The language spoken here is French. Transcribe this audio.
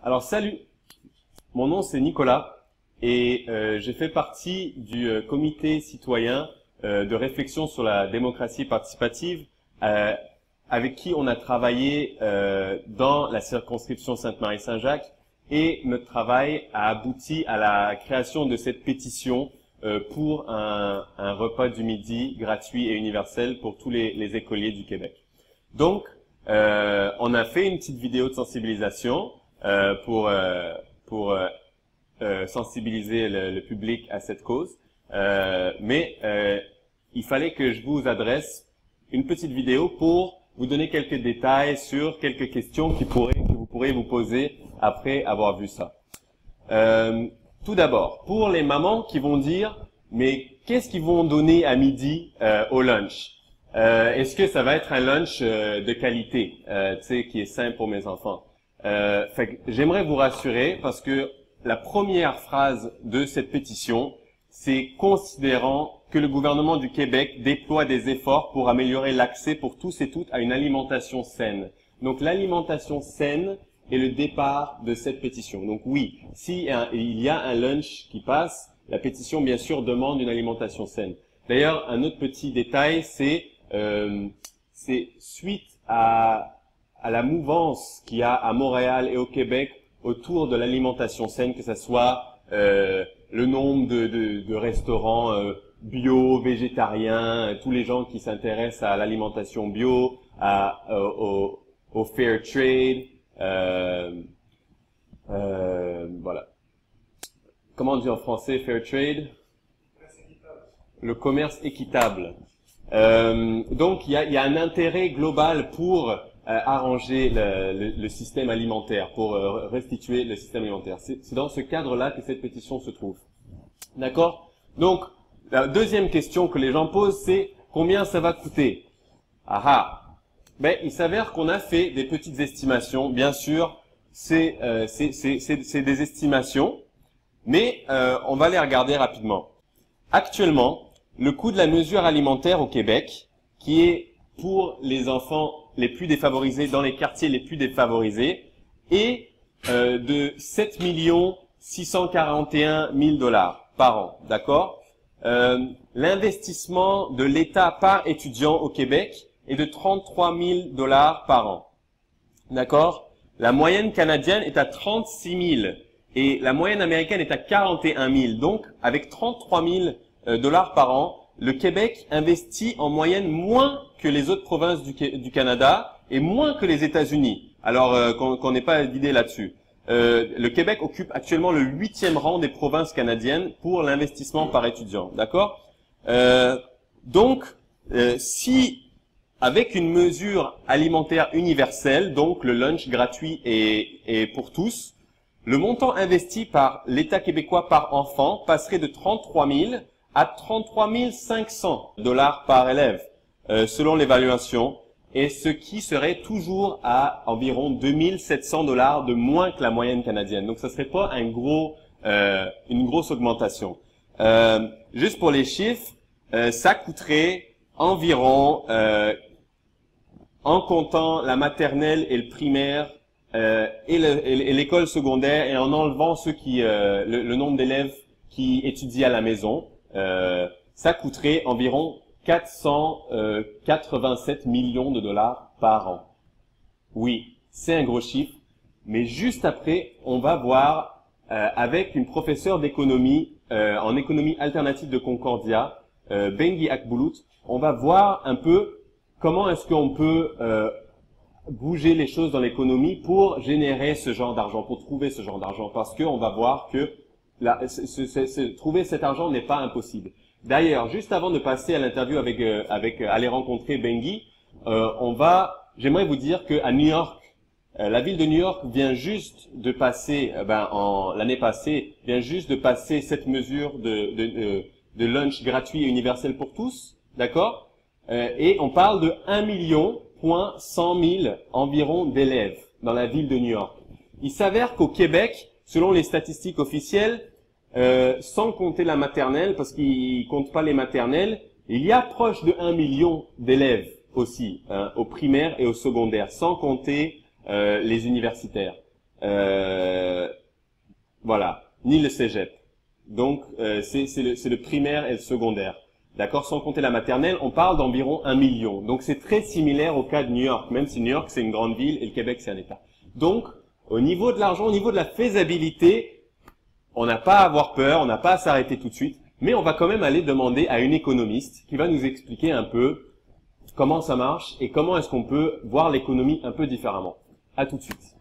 Alors salut, mon nom c'est Nicolas et j'ai fait partie du comité citoyen de réflexion sur la démocratie participative avec qui on a travaillé dans la circonscription Sainte-Marie-Saint-Jacques et notre travail a abouti à la création de cette pétition pour un repas du midi gratuit et universel pour tous les écoliers du Québec. Donc, on a fait une petite vidéo de sensibilisation pour sensibiliser le public à cette cause, mais il fallait que je vous adresse une petite vidéo pour vous donner quelques détails sur quelques questions que vous pourrez vous poser après avoir vu ça. Tout d'abord, pour les mamans qui vont dire « mais qu'est-ce qu'ils vont donner à midi au lunch ?» Est-ce que ça va être un lunch de qualité, tu sais, qui est sain pour mes enfants? J'aimerais vous rassurer parce que la première phrase de cette pétition, c'est considérant que le gouvernement du Québec déploie des efforts pour améliorer l'accès pour tous et toutes à une alimentation saine. Donc l'alimentation saine est le départ de cette pétition. Donc oui, si il y a un lunch qui passe, la pétition bien sûr demande une alimentation saine. D'ailleurs, un autre petit détail, c'est suite à la mouvance qu'il y a à Montréal et au Québec autour de l'alimentation saine, que ce soit le nombre de restaurants bio, végétariens, tous les gens qui s'intéressent à l'alimentation bio, au fair trade, voilà. Comment on dit en français fair trade? Le commerce équitable. Donc il y a un intérêt global pour arranger le système alimentaire, pour restituer le système alimentaire. C'est dans ce cadre-là que cette pétition se trouve. D'accord? Donc la deuxième question que les gens posent, c'est combien ça va coûter? Ben il s'avère qu'on a fait des petites estimations. Bien sûr, c'est des estimations, mais on va les regarder rapidement. Actuellement, le coût de la mesure alimentaire au Québec, qui est pour les enfants les plus défavorisés dans les quartiers les plus défavorisés, est de 7 641 000 $ par an. D'accord? L'investissement de l'État par étudiant au Québec est de 33 000 $ par an. D'accord? La moyenne canadienne est à 36 000 et la moyenne américaine est à 41 000. Donc, avec 33 000 $ par an, le Québec investit en moyenne moins que les autres provinces du Canada et moins que les États-Unis. Alors qu'on n'ait pas d'idée là-dessus. Le Québec occupe actuellement le 8e rang des provinces canadiennes pour l'investissement par étudiant. D'accord? Donc, si avec une mesure alimentaire universelle, donc le lunch gratuit et pour tous, le montant investi par l'État québécois par enfant passerait de 33 000 à 33 500 $ par élève, selon l'évaluation, et ce qui serait toujours à environ 2 700 $ de moins que la moyenne canadienne. Donc, ça serait pas une grosse augmentation. Juste pour les chiffres, ça coûterait environ, en comptant la maternelle et le primaire et l'école secondaire et en enlevant ceux le nombre d'élèves qui étudient à la maison, ça coûterait environ 487 millions de $ par an. Oui, c'est un gros chiffre, mais juste après, on va voir avec une professeure d'économie en économie alternative de Concordia, Bengi Akbulut, on va voir un peu comment est-ce qu'on peut bouger les choses dans l'économie pour générer ce genre d'argent, pour trouver ce genre d'argent, parce qu'on va voir que trouver cet argent n'est pas impossible. D'ailleurs, juste avant de passer à l'interview aller rencontrer Bengi, j'aimerais vous dire que à New York, la ville de New York vient juste de passer, l'année passée, vient juste de passer cette mesure de lunch gratuit et universel pour tous, d'accord? Et on parle de 1,1 million environ d'élèves dans la ville de New York. Il s'avère qu'au Québec, selon les statistiques officielles, sans compter la maternelle, parce qu'ils comptent pas les maternelles, il y a proche de 1 million d'élèves aussi, au primaire et au secondaire, sans compter les universitaires. voilà, ni le cégep. Donc, c'est le primaire et le secondaire. D'accord? Sans compter la maternelle, on parle d'environ 1 million. Donc, c'est très similaire au cas de New York, même si New York, c'est une grande ville et le Québec, c'est un État. Donc, au niveau de l'argent, au niveau de la faisabilité, on n'a pas à avoir peur, on n'a pas à s'arrêter tout de suite, mais on va quand même aller demander à une économiste qui va nous expliquer un peu comment ça marche et comment est-ce qu'on peut voir l'économie un peu différemment. À tout de suite.